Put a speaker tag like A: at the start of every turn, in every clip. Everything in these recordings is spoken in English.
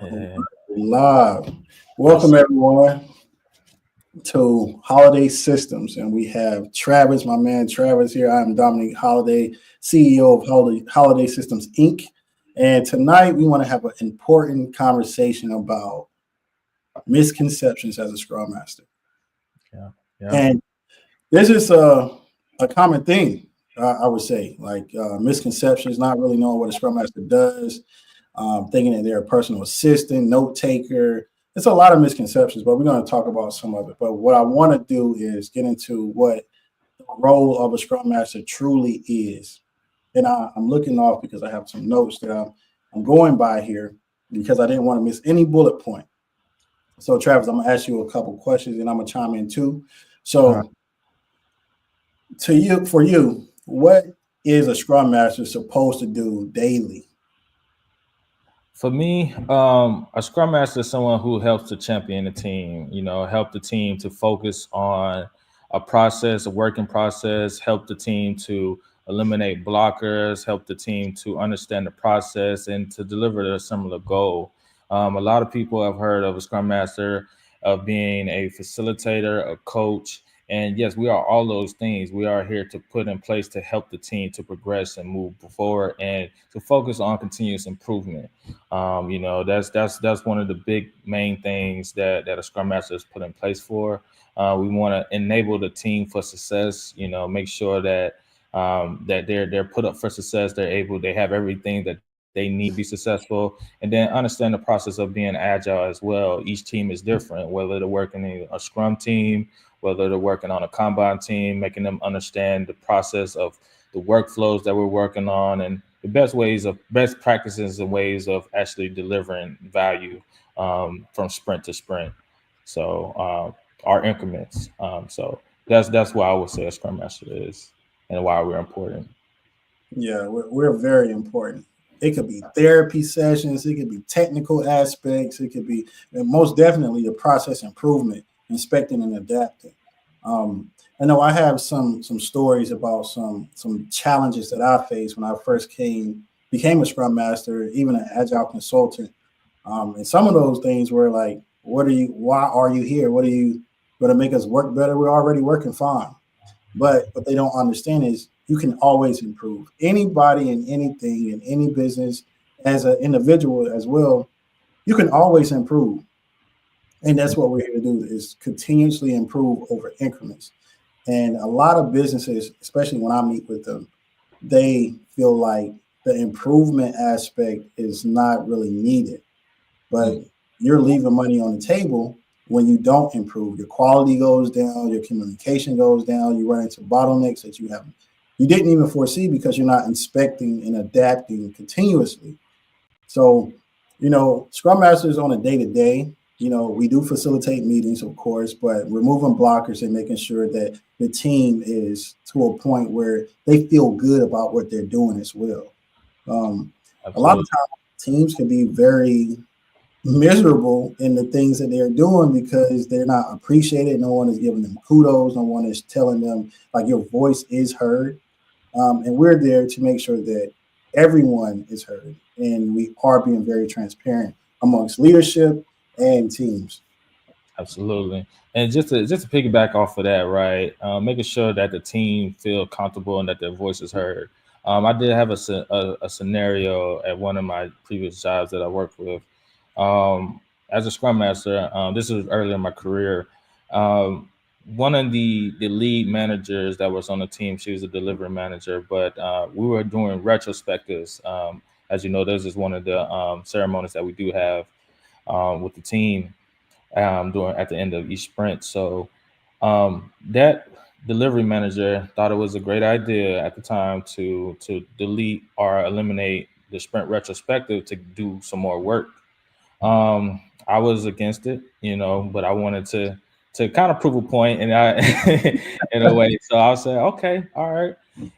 A: Yeah.
B: Live. Welcome everyone to Holiday Systems, and we have Travis, my man Travis here. I'm Domonique Holliday, CEO of Holiday Systems Inc. And tonight we want to have an important conversation about misconceptions as a Scrum Master.
A: Yeah. Yeah.
B: And this is a common thing, I would say, like misconceptions, not really knowing what a Scrum Master does, thinking that they're a personal assistant, note taker. It's a lot of misconceptions, but we're going to talk about some of it. But what I want to do is get into what the role of a Scrum Master truly is. And I'm looking off because I have some notes that I'm going by here because I didn't want to miss any bullet point. So, Travis, I'm going to ask you a couple questions and I'm going to chime in too.
A: All right.
B: So, for you, what is a Scrum Master supposed to do daily?
A: For me, a Scrum Master is someone who helps to champion the team. Help the team to focus on a process, a working process. Help the team to eliminate blockers. Help the team to understand the process and to deliver a similar goal. A lot of people have heard of a Scrum Master of being a facilitator, a coach. And yes, we are all those things. We are here to put in place to help the team to progress and move forward and to focus on continuous improvement. That's one of the big main things that a Scrum Master is put in place for. We want to enable the team for success. Make sure that they're put up for success. They have everything that they need to be successful, and then understand the process of being agile as well. Each team is different, whether they're working in a Scrum team, whether they're working on a Kanban team, making them understand the process of the workflows that we're working on and the best practices and ways of actually delivering value from sprint to sprint. So our increments. So that's why I would say a Scrum Master is and why we're important.
B: Yeah, we're very important. It could be therapy sessions, it could be technical aspects, it could be and most definitely the process improvement, inspecting and adapting. Um, I know I have some stories about some challenges that I faced when I first became a Scrum Master, even an Agile consultant. And some of those things were like, what are you? Why are you here? What are you going to make us work better? We're already working fine. But what they don't understand is you can always improve. Anybody and anything in any business, as an individual as well, you can always improve. And that's what we're here to do is continuously improve over increments. And a lot of businesses, especially when I meet with them, they feel like the improvement aspect is not really needed. But
A: Mm.
B: you're leaving money on the table when you don't improve. Your quality goes down, your communication goes down, you run into bottlenecks that you didn't even foresee because you're not inspecting and adapting continuously. So, Scrum Masters on a day to day, we do facilitate meetings, of course, but removing blockers and making sure that the team is to a point where they feel good about what they're doing as well. A lot of
A: Absolutely.
B: times, teams can be very miserable in the things that they're doing because they're not appreciated. No one is giving them kudos. No one is telling them like your voice is heard. And we're there to make sure that everyone is heard and we are being very transparent amongst leadership and teams.
A: Absolutely. And just to piggyback off of that, right? Making sure that the team feel comfortable and that their voice is heard. I did have a scenario at one of my previous jobs that I worked with. As a Scrum Master, this was early in my career. Um, One of the lead managers that was on the team, she was a delivery manager, but we were doing retrospectives. As you know, this is one of the ceremonies that we do have with the team during at the end of each sprint. So that delivery manager thought it was a great idea at the time to delete or eliminate the sprint retrospective to do some more work. I was against it, but I wanted to kind of prove a point, and I in a way. So I'll say, okay, all right,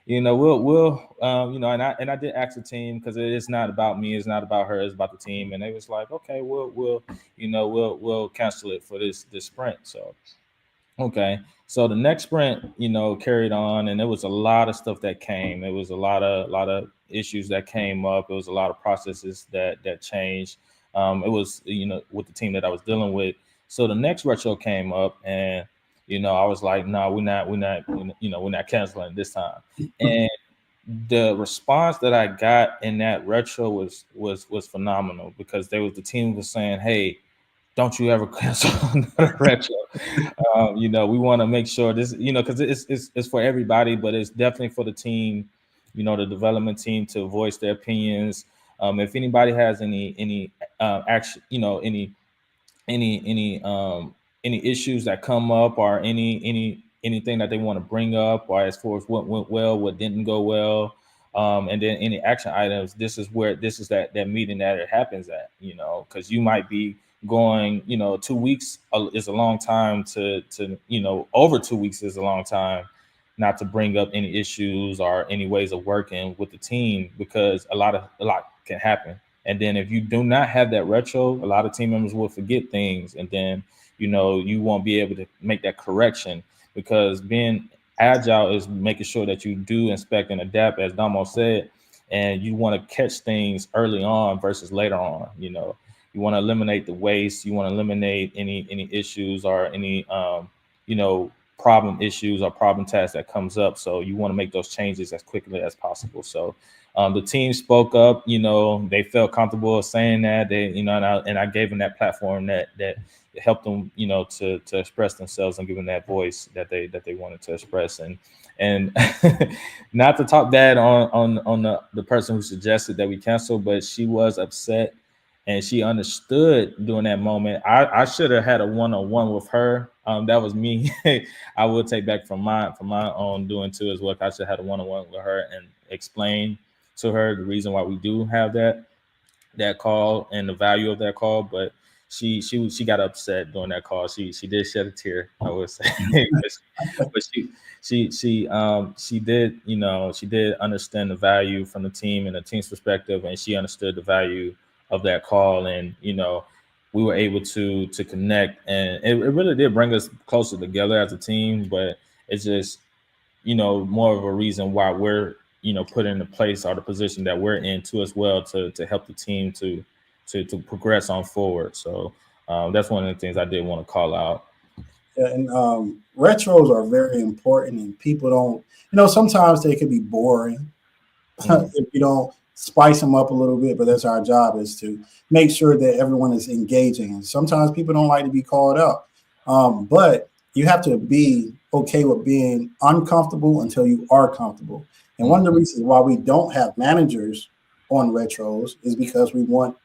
A: and I did ask the team because it is not about me, it's not about her, it's about the team, and they was like, okay, we'll cancel it for this sprint. So okay. So the next sprint, carried on, and there was a lot of stuff that came. It was a lot of issues that came up. It was a lot of processes that changed. It was, with the team that I was dealing with. So the next retro came up, and I was like, no, we're not canceling this time. And the response that I got in that retro was phenomenal, because the team was saying, "Hey, don't you ever cancel another retro." We want to make sure this, because it's for everybody, but it's definitely for the team, the development team, to voice their opinions. If anybody has any action, any issues that come up, or anything that they want to bring up, or as far as what went well, what didn't go well, and then any action items. This is that meeting that it happens at, because you might be going, 2 weeks is a long time to over 2 weeks is a long time not to bring up any issues or any ways of working with the team, because a lot can happen. And then if you do not have that retro, a lot of team members will forget things, and then you won't be able to make that correction, because being agile is making sure that you do inspect and adapt, as Damo said, and you want to catch things early on versus later on. You want to eliminate the waste, you want to eliminate any issues, or any you know problem issues or problem tasks that comes up. So you want to make those changes as quickly as possible. So the team spoke up. They felt comfortable saying that. And I gave them that platform that helped them, to express themselves, and give them that voice that they wanted to express. And not to talk bad on the person who suggested that we cancel, but she was upset, and she understood during that moment. I should have had a one-on-one with her. That was me. I will take back from my own doing too as well. I should have had a one-on-one with her and explain to her the reason why we do have that call and the value of that call. But she got upset during that call. She did shed a tear, I would say. But she did, she did understand the value from the team and the team's perspective, and she understood the value of that call. And we were able to connect, and it really did bring us closer together as a team. But it's just, more of a reason why we're, put in the place or the position that we're in too as well, to help the team to progress on forward. So that's one of the things I did want to call out.
B: Yeah, and retros are very important, and people don't. Sometimes they can be boring
A: Mm,
B: if you don't spice them up a little bit. But that's our job, is to make sure that everyone is engaging. And sometimes people don't like to be called out, but you have to be okay with being uncomfortable until you are comfortable. And one of the
A: mm,
B: reasons why we don't have managers on retros is because we want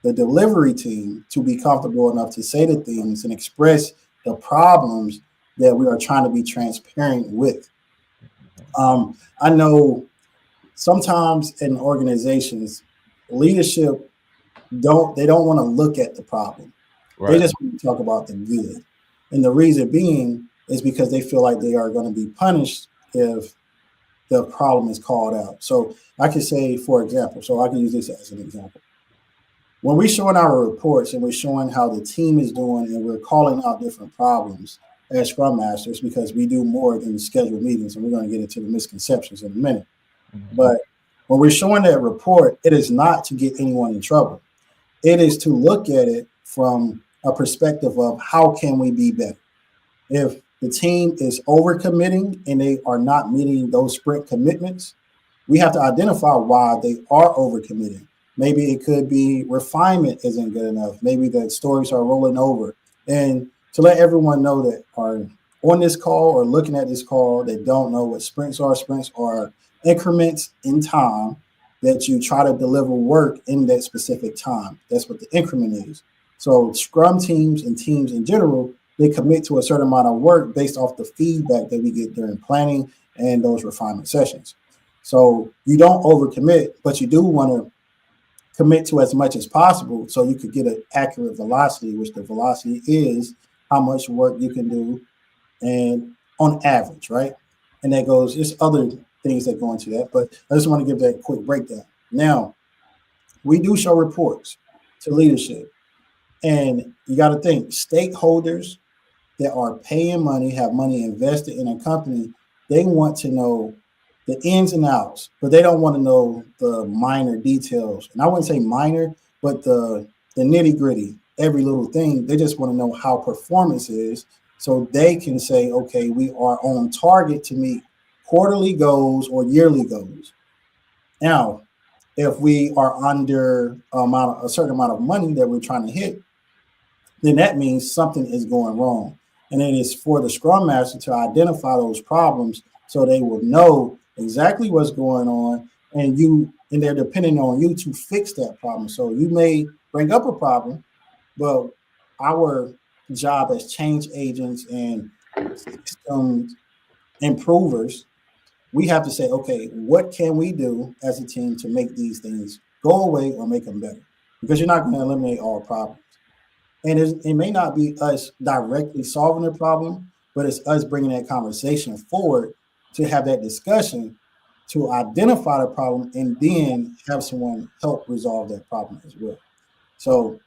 B: the delivery team to be comfortable enough to say the things and express the problems that we are trying to be transparent with. I know sometimes in organizations, leadership don't want to look at the problem. They
A: right.
B: just want to talk about the good. And the reason being is because they feel like they are going to be punished if the problem is called out. So I can say, for example, so I can use this as an example. When we're showing our reports and we're showing how the team is doing, and we're calling out different problems as Scrum Masters, because we do more than scheduled meetings, and we're going to get into the misconceptions in a minute.
A: Mhm.
B: But when we're showing that report, it is not to get anyone in trouble. It is to look at it from a perspective of how can we be better. If the team is overcommitting and they are not meeting those sprint commitments, we have to identify why they are overcommitting. Maybe it could be refinement isn't good enough. Maybe the stories are rolling over. And to let everyone know that are on this call or looking at this call that don't know what sprints are increments in time that you try to deliver work in that specific time. That's what the increment is. So Scrum teams and teams in general, they commit to a certain amount of work based off the feedback that we get during planning and those refinement sessions. So you don't overcommit, but you do want to commit to as much as possible so you could get an accurate velocity, which the velocity is how much work you can do and on average, right? And that goes, there's other things that go into that, but I just want to give that quick breakdown. Now, we do show reports to leadership, and you got to think stakeholders that are paying money, have money invested in a company, they want to know the ins and outs, but they don't want to know the minor details. And I wouldn't say minor, but the the nitty gritty, every little thing. They just want to know how performance is so they can say, okay, we are on target to meet quarterly goals or yearly goals. Now, if we are under a certain amount of money that we're trying to hit, then that means something is going wrong. And it is for the Scrum Master to identify those problems so they will know exactly what's going on, and they're depending on you to fix that problem. So you may bring up a problem, but our job as change agents and system improvers, we have to say, okay, what can we do as a team to make these things go away or make them better? Because you're not going to eliminate all problems. And it may not be us directly solving the problem, but it's us bringing that conversation forward to have that discussion to identify the problem and then have someone help resolve that problem as well. So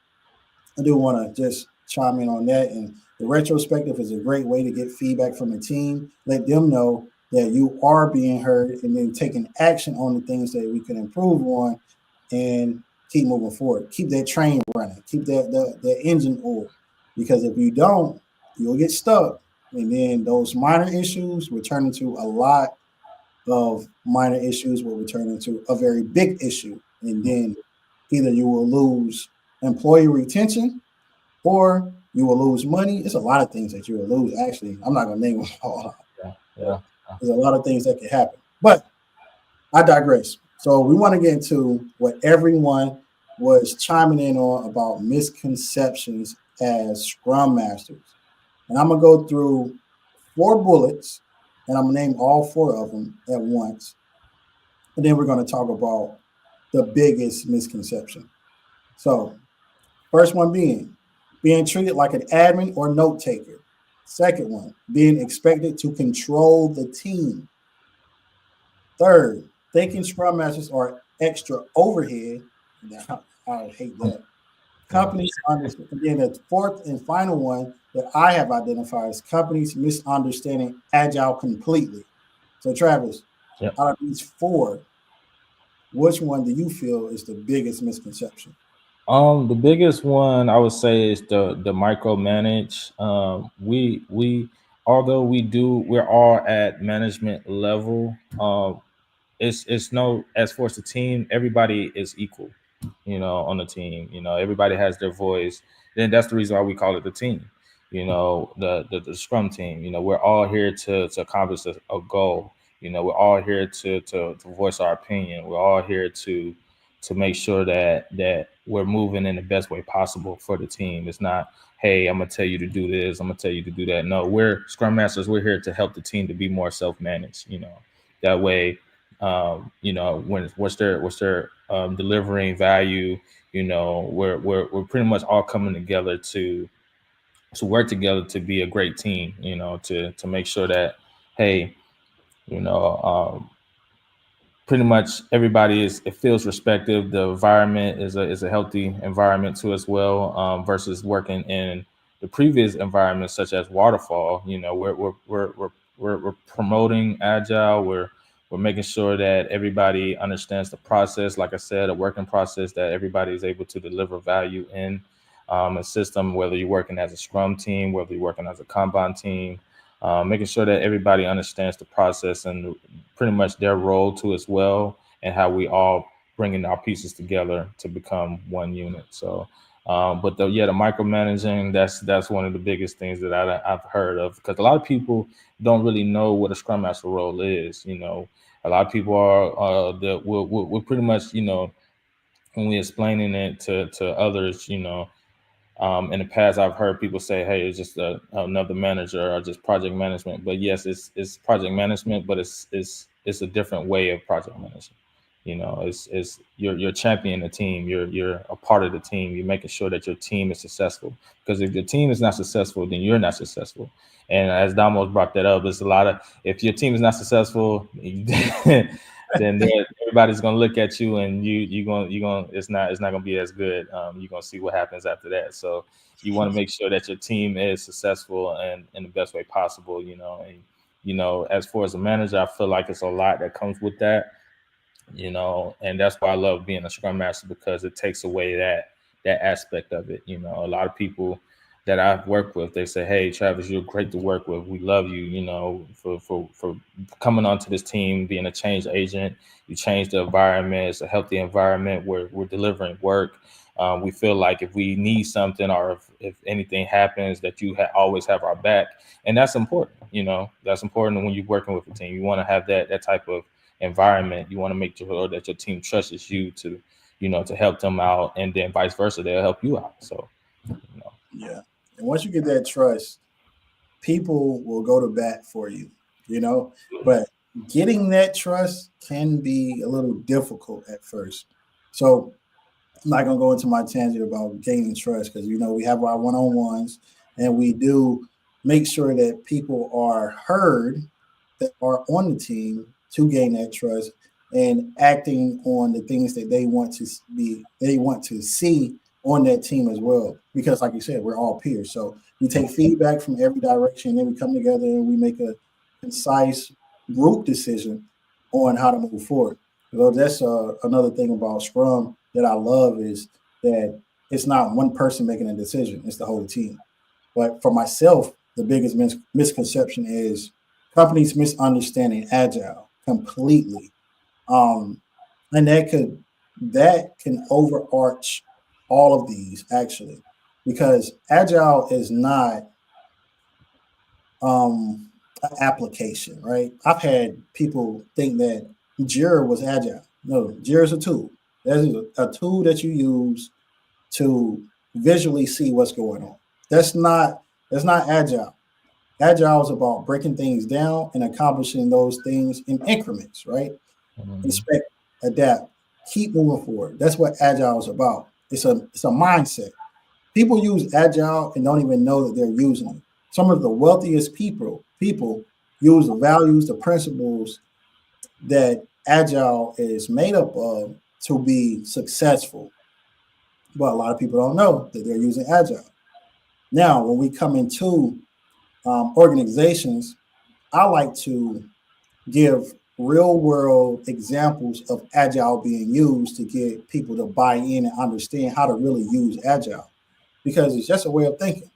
B: I do want to just chime in on that. And the retrospective is a great way to get feedback from the team, let them know that you are being heard, and then taking action on the things that we can improve on and keep moving forward. Keep that train running, keep that engine oil. Because if you don't, you'll get stuck. And then those minor issues will turn into a lot of minor issues will return into a very big issue. And then either you will lose employee retention or you will lose money. It's a lot of things that you will lose. Actually, I'm not going to name them all.
A: Yeah,
B: But
A: yeah,
B: there's a lot of things that can happen. But I digress. So we want to get into what everyone was chiming in on about misconceptions as Scrum Masters. And I'm going to go through 4 bullets, and I'm going to name all 4 of them at once. And then we're going to talk about the biggest misconception. So, first one being treated like an admin or note taker. Second one, being expected to control the team. Third, thinking Scrum Masters are extra overhead. I hate that.
A: yeah.
B: Companies understand. And then the fourth and final one that I have identified is companies misunderstanding Agile completely. So, Travis,
A: Yep.
B: out of these 4, which one do you feel is the biggest misconception?
A: The biggest one I would say is the micromanage. We although we're all at management level. It's no as far as the team, everybody is equal, on the team. Everybody has their voice. Then that's the reason why we call it the team. The scrum team. We're all here to accomplish a goal. We're all here to voice our opinion. We're all here to make sure that we're moving in the best way possible for the team. It's not, hey, I'm gonna tell you to do this, I'm gonna tell you to do that. No, we're scrum masters. We're here to help the team to be more self-managed. That way, when what's their delivering value. We're pretty much all coming together to work together to be a great team. To make sure that, hey, you know pretty much everybody is it feels respected. The environment is a healthy environment too as well, versus working in the previous environments such as waterfall. We're promoting agile. We're making sure that everybody understands the process. Like I said, a working process that everybody is able to deliver value in, a system. Whether you're working as a scrum team, whether you're working as a Kanban team, making sure that everybody understands the process and pretty much their role too as well, and how we all bringing our pieces together to become one unit. So, but the micromanaging, that's one of the biggest things that I've heard of, because a lot of people don't really know what a scrum master role is. A lot of people are that we're pretty much, when we explaining it to others. In the past, I've heard people say, "Hey, it's just another manager or just project management." But yes, it's project management, but it's a different way of project management. It's you're championing the team. You're a part of the team. You're making sure that your team is successful. Because if your team is not successful, then you're not successful. And as Damos brought that up, there's a lot of, if your team is not successful, then everybody's gonna look at you, and you gonna it's not gonna be as good. You're gonna see what happens after that. So you want to make sure that your team is successful and in the best way possible. And as far as a manager, I feel like it's a lot that comes with that. And that's why I love being a scrum master, because it takes away that aspect of it. A lot of people that I've worked with, they say, "Hey, Travis, you're great to work with. We love you. For coming onto this team, being a change agent. You change the environment. It's a healthy environment where we're delivering work. We feel like if we need something or if anything happens, that you always have our back, and that's important. That's important when you're working with a team. You want to have that type of environment. You want to make sure that your team trusts you to help them out, and then vice versa, they'll help you out. So, you know,
B: Yeah. And once you get that trust, people will go to bat for you, you know. But getting that trust can be a little difficult at first. So I'm not gonna go into my tangent about gaining trust because we have our one-on-ones and we do make sure that people are heard that are on the team to gain that trust and acting on the things that they want to see on that team as well. Because like you said, we're all peers. So we take feedback from every direction, then we come together and we make a concise group decision on how to move forward. So that's another thing about Scrum that I love is that it's not one person making a decision; it's the whole team. But for myself, the biggest misconception is companies misunderstanding agile completely, um, and that can overarch all of these actually, because agile is not an application, right? I've had people think that Jira was agile. No, Jira is a tool. That is a tool that you use to visually see what's going on. That's not agile. Agile is about breaking things down and accomplishing those things in increments, right?
A: mhm.
B: Inspect, adapt, keep moving forward. That's what agile is about. It's a mindset. People use agile and don't even know that they're using it. Some of the wealthiest people use the values, the principles that agile is made up of to be successful. But a lot of people don't know that they're using agile. Now, when we come into organizations, I like to give real world examples of agile being used to get people to buy in and understand how to really use agile because it's just a way of thinking,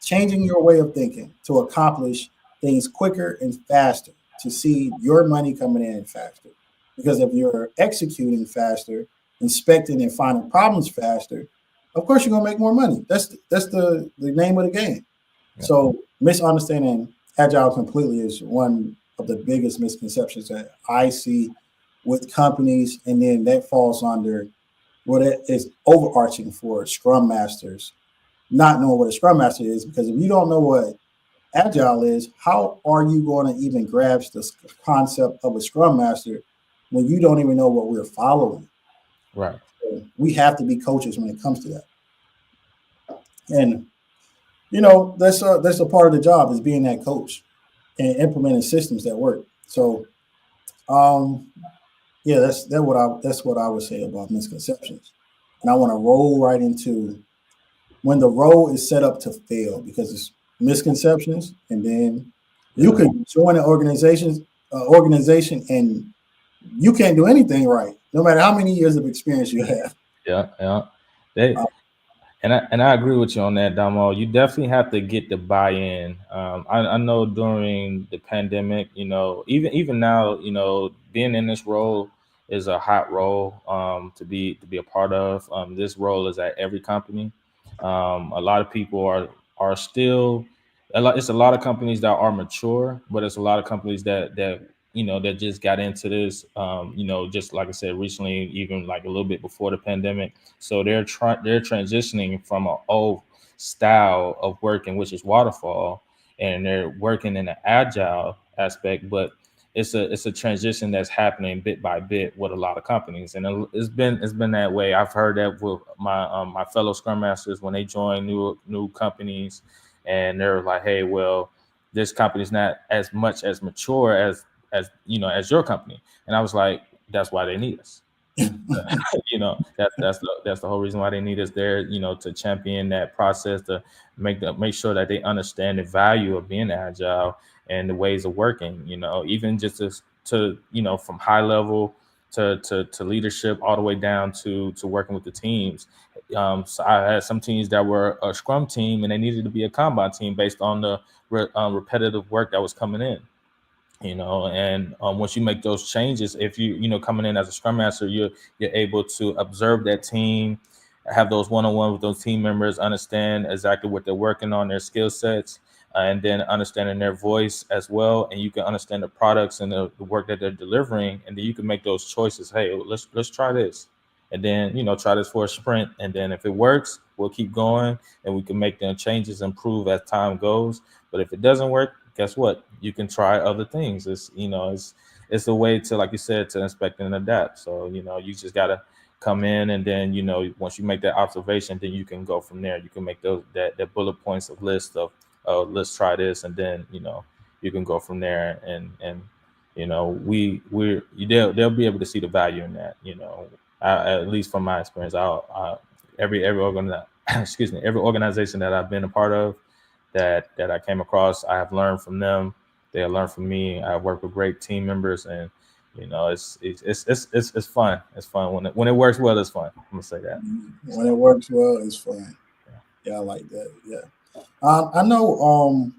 B: changing your way of thinking to accomplish things quicker and faster, to see your money coming in faster. Because if you're executing faster, inspecting and finding problems faster, of course you're gonna make more money. That's the name of the game.
A: Yeah.
B: So misunderstanding agile completely is one of the biggest misconceptions that I see with companies, and then that falls under what it is overarching for Scrum Masters not knowing what a Scrum Master is, because if you don't know what Agile is, how are you going to even grasp the concept of a Scrum Master when you don't even know what we're following?
A: Right.
B: So we have to be coaches when it comes to that, and that's a part of the job is being that coach and implementing systems that work. So um, yeah, that's what I would say about misconceptions, and I want to roll right into when the role is set up to fail because it's misconceptions, and then you
A: Yeah.
B: could join an organization and you can't do anything right, no matter how many years of experience you have.
A: Yeah. Yeah. They
B: Uh,
A: and I agree with you on that, Damo. You definitely have to get the buy-in. I know during the pandemic, even now, being in this role is a hot role to be a part of. This role is at every company. A lot of people are still it's a lot of companies that are mature, but it's a lot of companies that just got into this. Just like I said recently, even like a little bit before the pandemic, so they're transitioning from an old style of working, which is waterfall, and they're working in an agile aspect. But it's a transition that's happening bit by bit with a lot of companies, and it's been that way. I've heard that with my fellow Scrum Masters when they join new companies, and they're like, "Hey, well, this company's not as much as mature as your company," and I was like, "That's why they need us." That's the whole reason why they need us there, to champion that process, to make sure that they understand the value of being agile and the ways of working, even just to from high level, to leadership, all the way down to working with the teams. So I had some teams that were a Scrum team, and they needed to be a Kanban team based on the repetitive work that was coming in. And once you make those changes, if coming in as a Scrum Master, you're able to observe that team, have those one-on-one with those team members, understand exactly what they're working on, their skill sets, and then understanding their voice as well, and you can understand the products and the work that they're delivering, and then you can make those choices. Hey, let's try this, and then try this for a sprint, and then if it works, we'll keep going, and we can make them changes, improve as time goes. But if it doesn't work, guess what? You can try other things. It's a way to, like you said, to inspect and adapt. So you just gotta come in, and then once you make that observation, then you can go from there. You can make those that bullet points of list of let's try this, and then you can go from there. And they'll be able to see the value in that. At least from my experience, excuse me, every organization that I've been a part of, that I came across, I have learned from them. They have learned from me. I work with great team members, and it's fun. It's fun when it works well. It's fun. I'm gonna say that.
B: When it works well, it's fun. Yeah, I like that. Yeah, I know.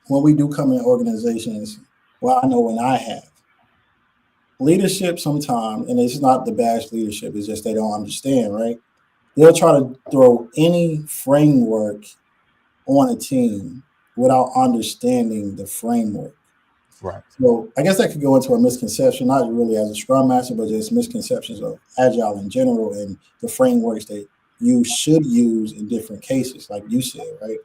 B: When we do come in organizations, well, I know when I have leadership sometimes, and it's not the bash leadership. It's just they don't understand, right? They'll try to throw any framework on a team without understanding the framework.
A: Right.
B: So I guess that could go into a misconception, not really as a Scrum Master, but just misconceptions of Agile in general and the frameworks that you should use in different cases, like you said, right?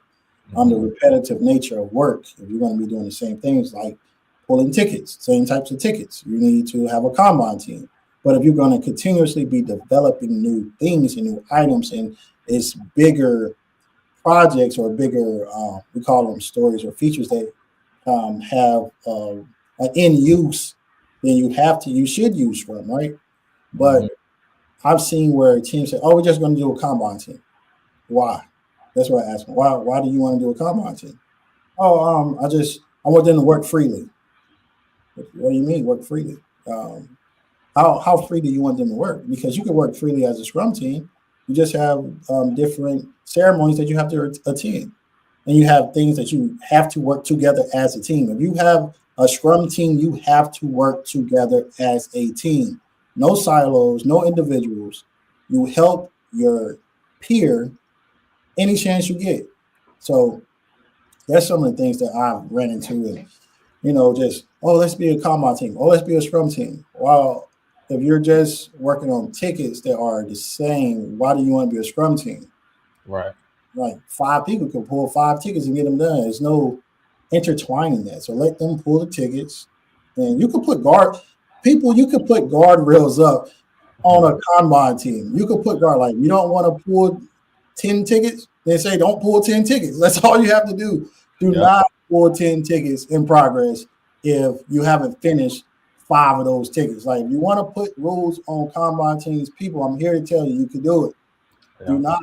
B: On the repetitive nature of work, if you're going to be doing the same things like pulling tickets, same types of tickets, you need to have a Kanban team. But if you're going to continuously be developing new things and new items, and it's bigger projects or bigger, we call them stories or features that have an end use, then you should use Scrum, right? But I've seen where teams say, "Oh, we're just going to do a Kanban team." Why? That's what I ask them. Why do you want to do a Kanban team? Oh, I want them to work freely. What do you mean work freely? How free do you want them to work? Because you can work freely as a Scrum team. You just have different ceremonies that you have to attend, and you have things that you have to work together as a team. If you have a Scrum team, you have to work together as a team. No silos, no individuals. You help your peer any chance you get. So that's some of the things that I've ran into. And, just, oh, let's be a Kanban team. Oh, let's be a Scrum team. Well, if you're just working on tickets that are the same, why do you want to be a Scrum team?
A: Right.
B: Like 5 people can pull 5 tickets and get them done. There's no intertwining that. So let them pull the tickets. And you could put guardrails up on a Kanban team. You could put like, you don't want to pull 10 tickets. They say don't pull 10 tickets. That's all you have to do. Do not pull 10 tickets in progress if you haven't finished 5 of those tickets. Like, if you want to put rules on Kanban teams, people, I'm here to tell you, you can do it. Yeah. Do not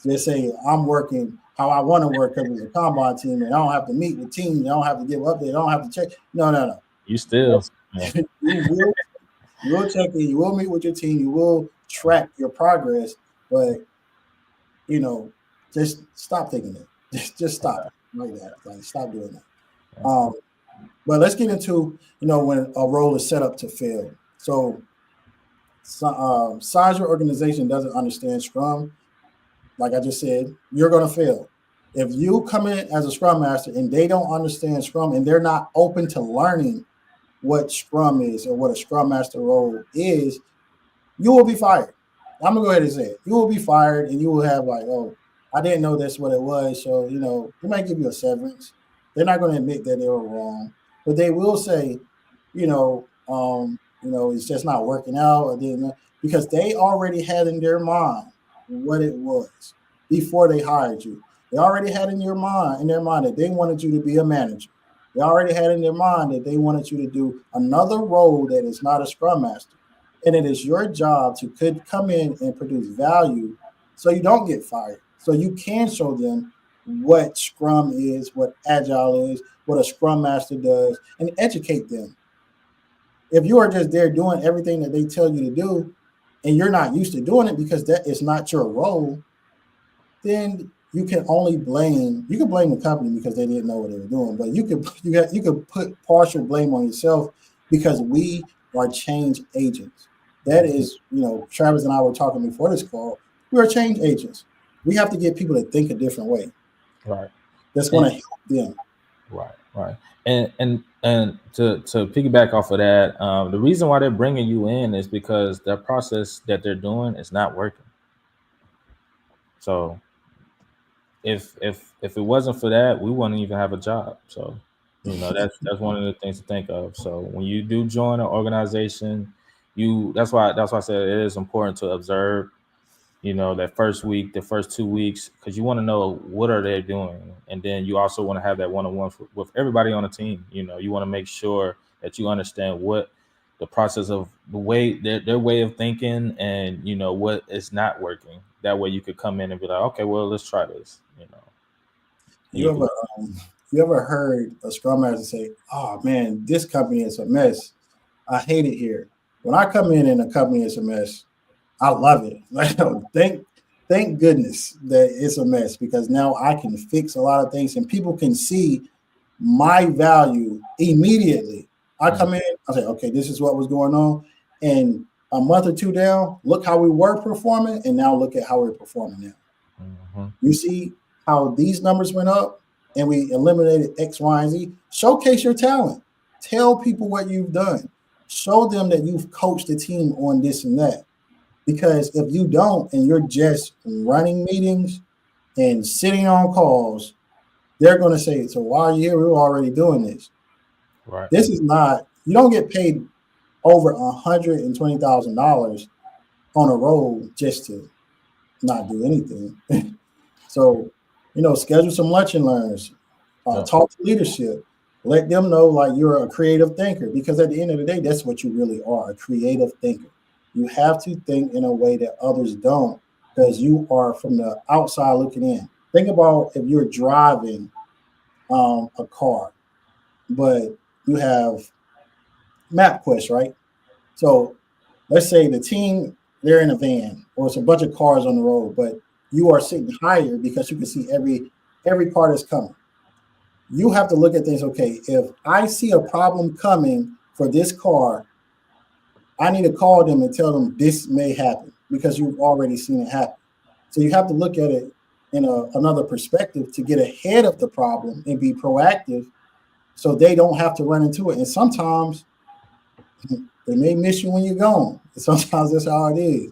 B: just say I'm working how I want to work because it's a Kanban team and I don't have to meet with teams. I don't have to give updates. I don't have to check. No.
A: You still.
B: You will check in. You will meet with your team. You will track your progress. But, just stop thinking that. Just stop like that. Like, stop doing that. But let's get into, when a role is set up to fail. So size your organization doesn't understand Scrum. Like I just said, you're going to fail. If you come in as a Scrum Master and they don't understand Scrum and they're not open to learning what Scrum is or what a Scrum Master role is, you will be fired. I'm going to go ahead and say it. You will be fired and you will have like, oh, I didn't know that's what it was. So, they might give you a severance. They're not going to admit that they were wrong, but they will say, it's just not working out, or because they already had in their mind what it was before they hired you. They already had in their mind that they wanted you to be a manager. They already had in their mind that they wanted you to do another role that is not a Scrum Master. And it is your job to come in and produce value so you don't get fired. So you can show them what Scrum is, what Agile is, what a Scrum Master does, and educate them. If you are just there doing everything that they tell you to do, and you're not used to doing it because that is not your role, then you can blame the company because they didn't know what they were doing, but you could put partial blame on yourself because we are change agents. That
A: Mhm.
B: is, Travis and I were talking before this call. We are change agents. We have to get people to think a different way.
A: Right.
B: That's going
A: And
B: to help them.
A: right. And to piggyback off of that, the reason why they're bringing you in is because the process that they're doing is not working. So if it wasn't for that, we wouldn't even have a job. So that's one of the things to think of. So when you do join an organization, that's why I said it is important to observe. That first week, the first 2 weeks, because you want to know what are they doing, and then you also want to have that one-on-one with everybody on the team. You want to make sure that you understand what the process of the way their way of thinking, and what is not working. That way you could come in and be like, okay, well, let's try this.
B: You
A: You,
B: ever you ever heard a scrum master say, "Oh man, this company is a mess. I hate it here." When I come in and a company is a mess, I love it. Like, thank goodness that it's a mess because now I can fix a lot of things and people can see my value immediately. I
A: mm,
B: come in, I say, okay, this is what was going on. And a month or two down, look how we were performing, and now look at how we're performing now.
A: mhm,
B: You see how these numbers went up and we eliminated X, Y, and Z. Showcase your talent. Tell people what you've done. Show them that you've coached the team on this and that. Because if you don't and you're just running meetings and sitting on calls, they're going to say, "So why are you here? We're already doing this."
A: right,
B: This is not, you don't get paid over $120,000 on a roll just to not do anything. So, schedule some lunch and learns,
A: yeah,
B: talk to leadership, let them know like you're a creative thinker because at the end of the day, that's what you really are, a creative thinker. You have to think in a way that others don't because you are from the outside looking in. Think about if you're driving a car, but you have MapQuest, right? So let's say the team, they're in a van or it's a bunch of cars on the road, but you are sitting higher because you can see every car that's coming. You have to look at things. Okay, if I see a problem coming for this car, I need to call them and tell them this may happen because you've already seen it happen. So you have to look at it in another perspective to get ahead of the problem and be proactive so they don't have to run into it. And sometimes they may miss you when you're gone. Sometimes that's how it is.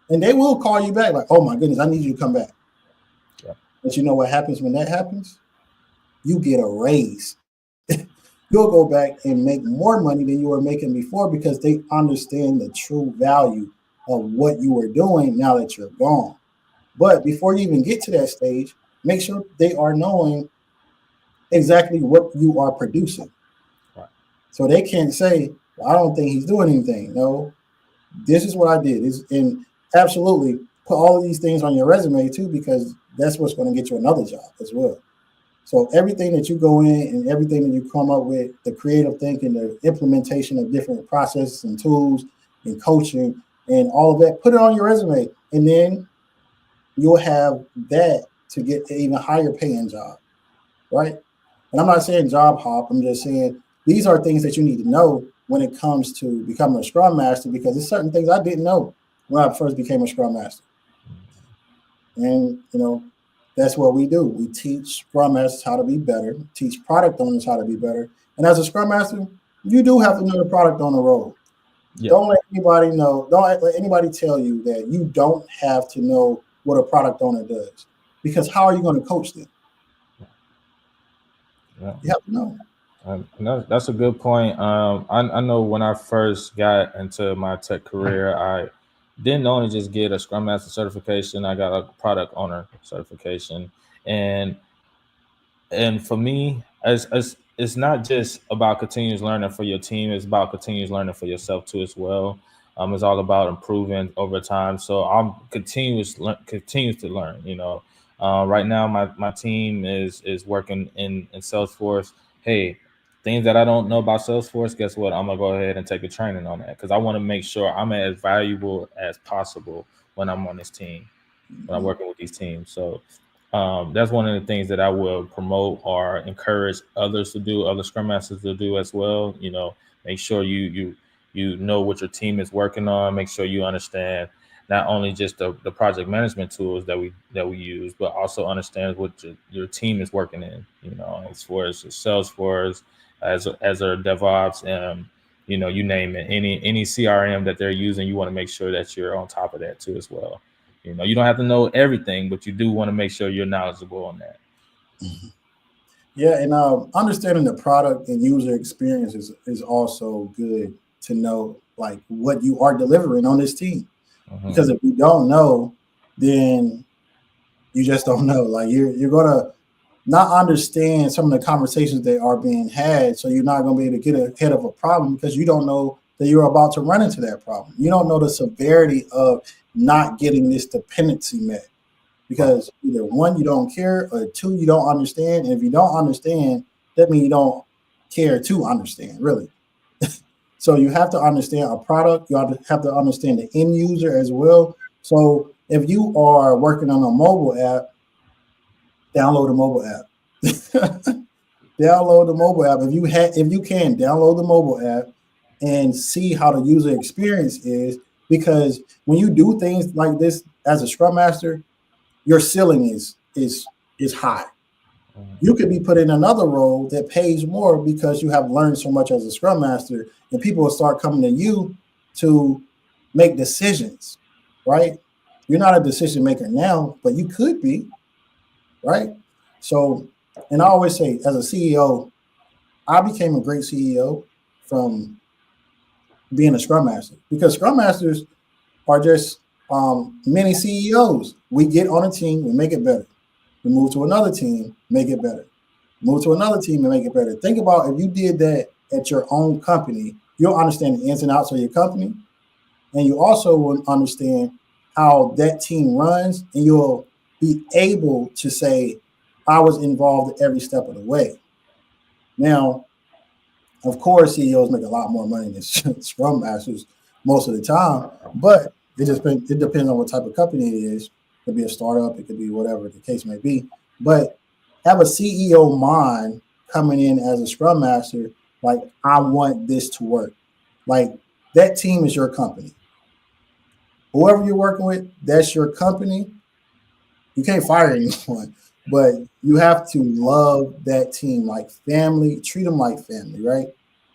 B: And they will call you back like, "Oh my goodness, I need you to come back."
A: yeah,
B: But you know what happens when that happens? You get a raise. You'll go back and make more money than you were making before because they understand the true value of what you were doing now that you're gone. But before you even get to that stage, make sure they are knowing exactly what you are producing.
A: right,
B: So they can't say, "Well, I don't think he's doing anything." No, this is what I did. And absolutely put all of these things on your resume too, because that's what's going to get you another job as well. So everything that you go in and everything that you come up with, the creative thinking, the implementation of different processes and tools and coaching and all of that, put it on your resume. And then you'll have that to get an even higher paying job, right? And I'm not saying job hop. I'm just saying these are things that you need to know when it comes to becoming a Scrum Master because there's certain things I didn't know when I first became a Scrum Master. And that's what we do. We teach Scrum Masters how to be better, teach product owners how to be better. And as a Scrum Master, you do have to know the product owner role.
A: yeah,
B: Don't let anybody know, don't let anybody tell you that you don't have to know what a product owner does. Because how are you going to coach them?
A: yeah.
B: You have to know.
A: And that's a good point. I know when I first got into my tech career, I didn't only just get a Scrum Master certification. I got a product owner certification, and for me, as it's not just about continuous learning for your team; it's about continuous learning for yourself too as well. It's all about improving over time. So I'm continues to learn. Right now my team is working in Salesforce. Hey, things that I don't know about Salesforce, guess what? I'm gonna go ahead and take a training on that because I want to make sure I'm as valuable as possible when I'm on this team, when I'm
B: Mhm.
A: working with these teams. So that's one of the things that I will promote or encourage others to do, other Scrum Masters to do as well. Make sure you know what your team is working on. Make sure you understand not only just the project management tools that we use, but also understand what your team is working in. As far as Salesforce, as a DevOps, you name it, any CRM that they're using, you want to make sure that you're on top of that too as well. You don't have to know everything, but you do want to make sure you're knowledgeable on that.
B: Yeah, and understanding the product and user experience is also good to know, like what you are delivering on this team.
A: Hmm.
B: Because if you don't know, then you just don't know. Like you're gonna not understand some of the conversations that are being had, so you're not gonna be able to get ahead of a problem because you don't know that you're about to run into that problem. You don't know the severity of not getting this dependency met
A: Right.
B: because either one, you don't care, or two, you don't understand. And if you don't understand, that means you don't care to understand, really. So you have to understand a product. You have to understand the end user as well. So if you are working on a mobile app, download a mobile app. Download the mobile app. If you can download the mobile app and see how the user experience is, because when you do things like this as a Scrum Master, your ceiling is high.
A: Mhm.
B: You could be put in another role that pays more because you have learned so much as a Scrum Master, and people will start coming to you to make decisions, right? You're not a decision maker now, but you could be, right? So, and I always say, as a CEO, I became a great CEO from being a Scrum Master because Scrum Masters are just many CEOs. We get on a team, we make it better. We move to another team, make it better. Move to another team and make it better. Think about if you did that at your own company, you'll understand the ins and outs of your company, and you also will understand how that team runs, and you'll be able to say, "I was involved every step of the way." Now, of course, CEOs make a lot more money than Scrum Masters most of the time, but it depends on what type of company it is. It could be a startup, it could be whatever the case may be. But have a CEO mind coming in as a Scrum Master, like I want this to work. Like that team is your company. Whoever you're working with, that's your company. You can't fire anyone, but you have to love that team like family, treat them like family, right?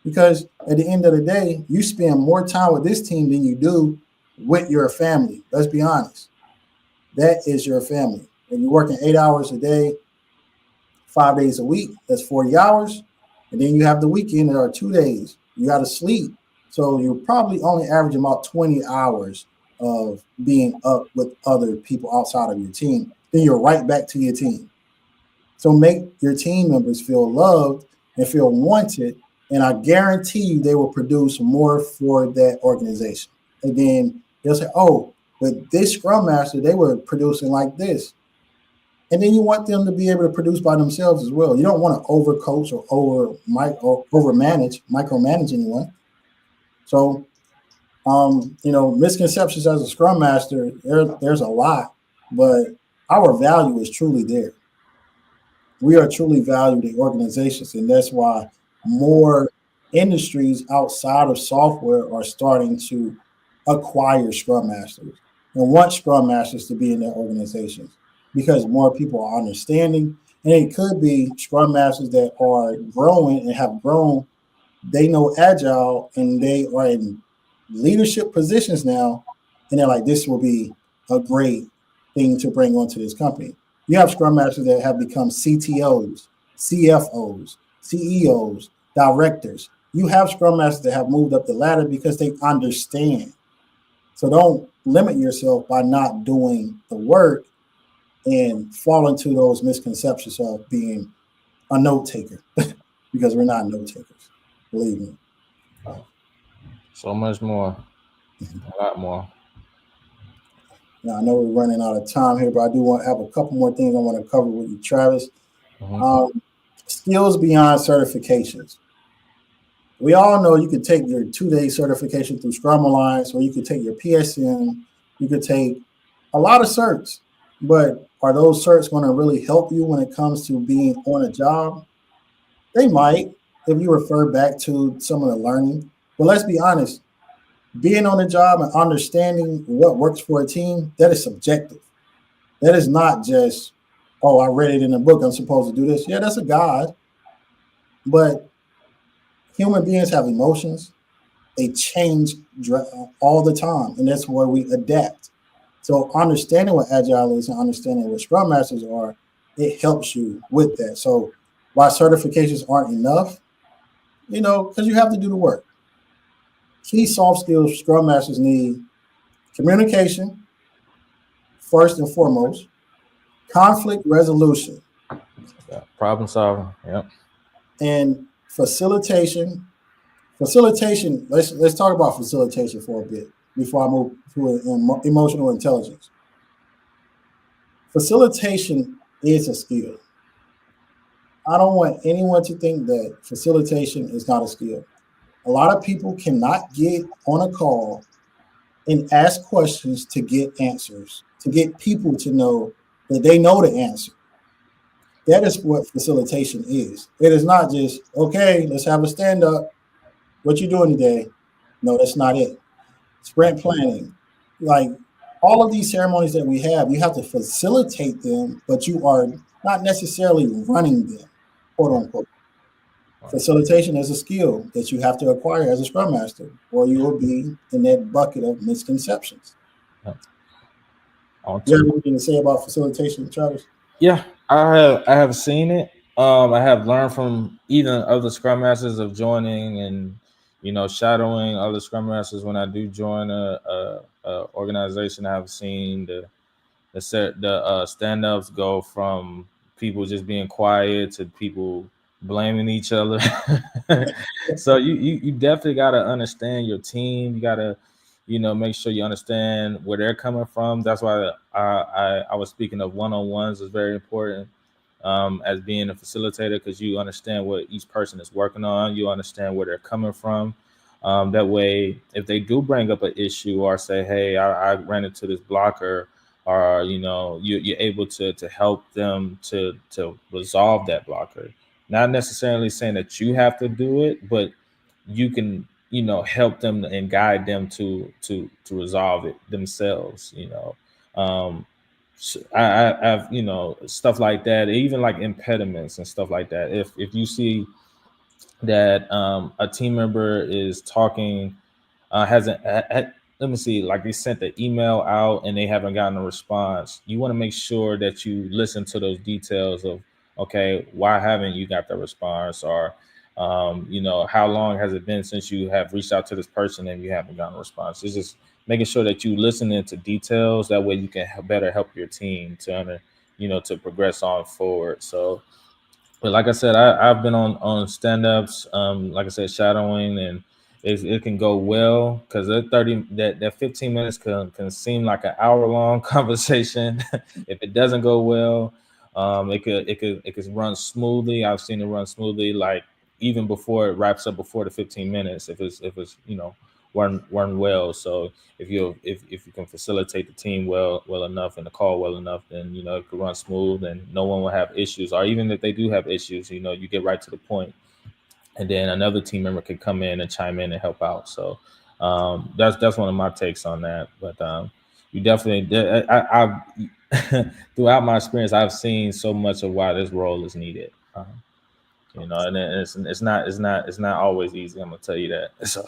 B: Because at the end of the day, you spend more time with this team than you do with your family. Let's be honest. That is your family. If you're working 8 hours a day, 5 days a week, that's 40 hours. And then you have the weekend, there are 2 days. You got to sleep. So you're probably only averaging about 20 hours of being up with other people outside of your team. Then you're right back to your team. So make your team members feel loved and feel wanted. And I guarantee you they will produce more for that organization. And then they'll say, oh, with this Scrum Master, they were producing like this. And then you want them to be able to produce by themselves as well. You don't want to overcoach or over manage, micromanage anyone. So misconceptions as a Scrum Master, there's a lot, but our value is truly there. We are truly valued in organizations, and that's why more industries outside of software are starting to acquire Scrum Masters and want Scrum Masters to be in their organizations because more people are understanding. And it could be Scrum Masters that are growing and have grown. They know Agile and they are in leadership positions now, and they're like, this will be a great thing to bring onto this company. You have Scrum Masters that have become CTOs, CFOs, CEOs, directors. You have Scrum Masters that have moved up the ladder because they understand. So don't limit yourself by not doing the work and fall into those misconceptions of being a note taker because we're not note takers. Believe me.
A: So much more, a lot more.
B: Now I know we're running out of time here, but I do want to have a couple more things I want to cover with you, Travis.
A: Hmm.
B: Um, Skills beyond certifications. We all know you could take your 2-day certification through Scrum Alliance, or you could take your PSM. You could take a lot of certs, but are those certs going to really help you when it comes to being on a job? They might, if you refer back to some of the learning. But let's be honest, being on the job and understanding what works for a team, that is subjective. That is not just, oh, I read it in a book, I'm supposed to do this. Yeah, that's a guide, but human beings have emotions. They change all the time, and that's where we adapt. So understanding what Agile is and understanding what Scrum Masters are, it helps you with that. So why certifications aren't enough, because you have to do the work. Key soft skills Scrum Masters need: communication, first and foremost, conflict resolution,
A: Yeah. Problem solving. Yep.
B: and facilitation. Facilitation. Let's talk about facilitation for a bit before I move to emotional intelligence. Facilitation is a skill. I don't want anyone to think that facilitation is not a skill. A lot of people cannot get on a call and ask questions to get answers, to get people to know that they know the answer. That is what facilitation is. It is not just, okay, let's have a stand up. What you doing today? No, that's not it. Sprint planning, like all of these ceremonies that we have, you have to facilitate them, but you are not necessarily running them, quote unquote. Facilitation is a skill that you have to acquire as a Scrum Master, or you will be in that bucket of misconceptions.
A: Yep.
B: You have anything to say about facilitation, Travis?
A: Yeah, I have seen it. I have learned from even other Scrum Masters of joining and shadowing other Scrum Masters when I do join a organization. I have seen the stand ups go from people just being quiet to people blaming each other. So you definitely got to understand your team. You got to make sure you understand where they're coming from. That's why I was speaking of one-on-ones is very important, as being a facilitator, because you understand what each person is working on. You understand where they're coming from. That way, if they do bring up an issue or say, hey, I ran into this blocker, or you're able to help them to resolve that blocker. Not necessarily saying that you have to do it, but you can help them and guide them to resolve it themselves. I've stuff like that, even like impediments and stuff like that. If you see that a team member is talking, hasn't let me see, like they sent the email out and they haven't gotten a response, you want to make sure that you listen to those details of, okay, why haven't you got the response, or how long has it been since you have reached out to this person and you haven't gotten a response. It's just making sure that you listen into details, that way you can better help your team to progress on forward. So, but like I said, I've been on stand ups, like I said, shadowing, and it can go well, because that 15 minutes can seem like an hour long conversation. If it doesn't go well, it could run smoothly. I've seen it run smoothly, like even before it wraps up, before the 15 minutes, if it's run well. So if you can facilitate the team well enough and the call well enough, then it could run smooth and no one will have issues. Or even if they do have issues, you get right to the point, and then another team member can come in and chime in and help out. So that's one of my takes on that. But you definitely, I've throughout my experience, I've seen so much of why this role is needed. And it's not always easy. I'm gonna tell you that. So,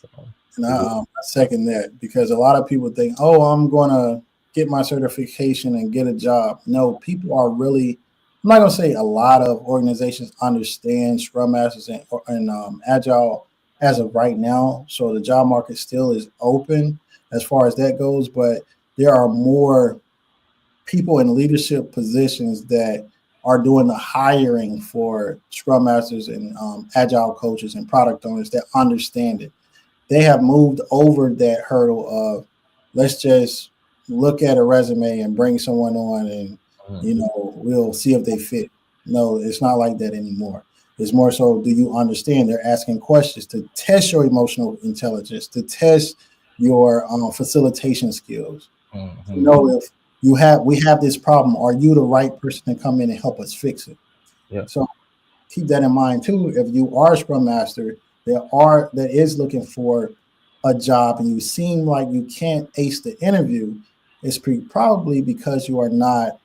A: so
B: And I second that, because a lot of people think, oh, I'm going to get my certification and get a job. No, people are really, I'm not going to say a lot of organizations understand Scrum Masters and Agile as of right now. So the job market still is open as far as that goes, but there are more people in leadership positions that are doing the hiring for Scrum Masters and Agile coaches and product owners that understand it. They have moved over that hurdle of, let's just look at a resume and bring someone on, and
A: mhm.
B: we'll see if they fit. No, it's not like that anymore. It's more so, do you understand? They're asking questions to test your emotional intelligence, to test your facilitation skills. To
A: Hmm.
B: know if we have this problem, are you the right person to come in and help us fix it?
A: Yeah.
B: So keep that in mind too. If you are a Scrum Master that is looking for a job and you seem like you can't ace the interview, it's probably because you are not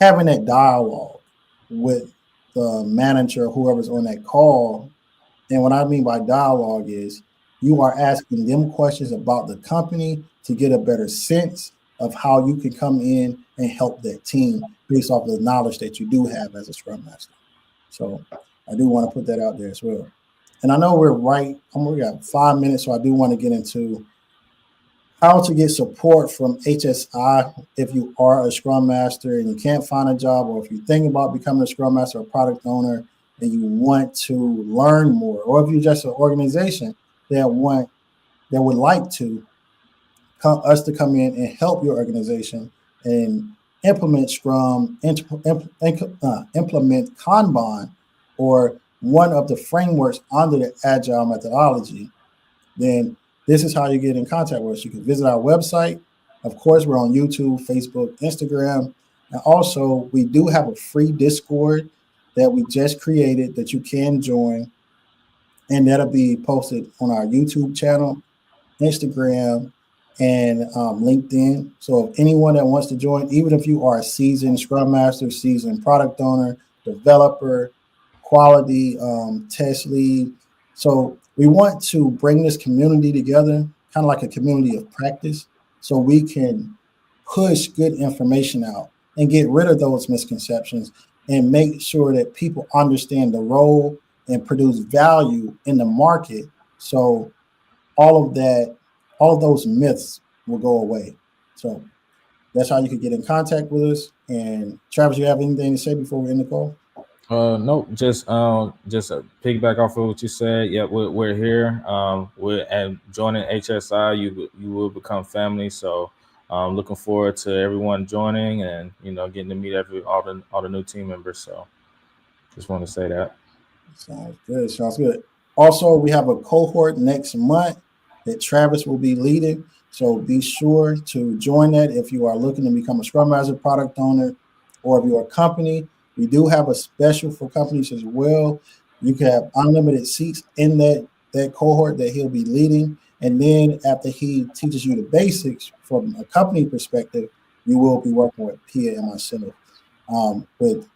B: having that dialogue with the manager or whoever's on that call. And what I mean by dialogue is you are asking them questions about the company to get a better sense of how you can come in and help that team based off the knowledge that you do have as a Scrum Master. So I do want to put that out there as well. And I know we got 5 minutes, so I do want to get into how to get support from HSI if you are a Scrum Master and you can't find a job, or if you're thinking about becoming a Scrum Master or product owner and you want to learn more, or if you're just an organization that would like to us to come in and help your organization and implement Scrum, implement Kanban, or one of the frameworks under the Agile methodology, then this is how you get in contact with us. You can visit our website. Of course, we're on YouTube, Facebook, Instagram. And also, we do have a free Discord that we just created that you can join. And that'll be posted on our YouTube channel, Instagram, and LinkedIn. So if anyone that wants to join, even if you are a seasoned Scrum Master, seasoned product owner, developer, quality test lead, so we want to bring this community together, kind of like a community of practice, so we can push good information out and get rid of those misconceptions and make sure that people understand the role and produce value in the market. So all of that, all of those myths will go away. So that's how you could get in contact with us. And Travis, you have anything to say before we end the call?
A: Nope. Just piggyback off of what you said. Yeah, we're here. We're and joining HSI. You will become family. So, looking forward to everyone joining and getting to meet all the new team members. So, just want to say that.
B: Sounds good. Sounds good. Also, we have a cohort next month that Travis will be leading. So be sure to join that if you are looking to become a Scrum Master, product owner, or if you're a company. We do have a special for companies as well. You can have unlimited seats in that cohort that he'll be leading. And then after he teaches you the basics from a company perspective, you will be working with Pia and myself with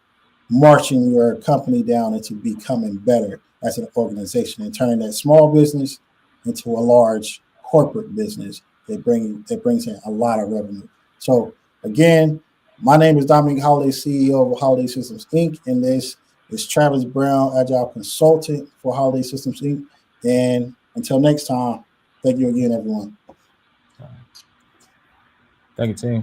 B: marching your company down into becoming better as an organization and turning that small business into a large corporate business that brings in a lot of revenue. So again, my name is Domonique Holliday, CEO of Holliday Systems Inc. And this is Travis Brown, Agile Consultant for Holliday Systems Inc. And until next time, thank you again, everyone.
A: Thank you, team.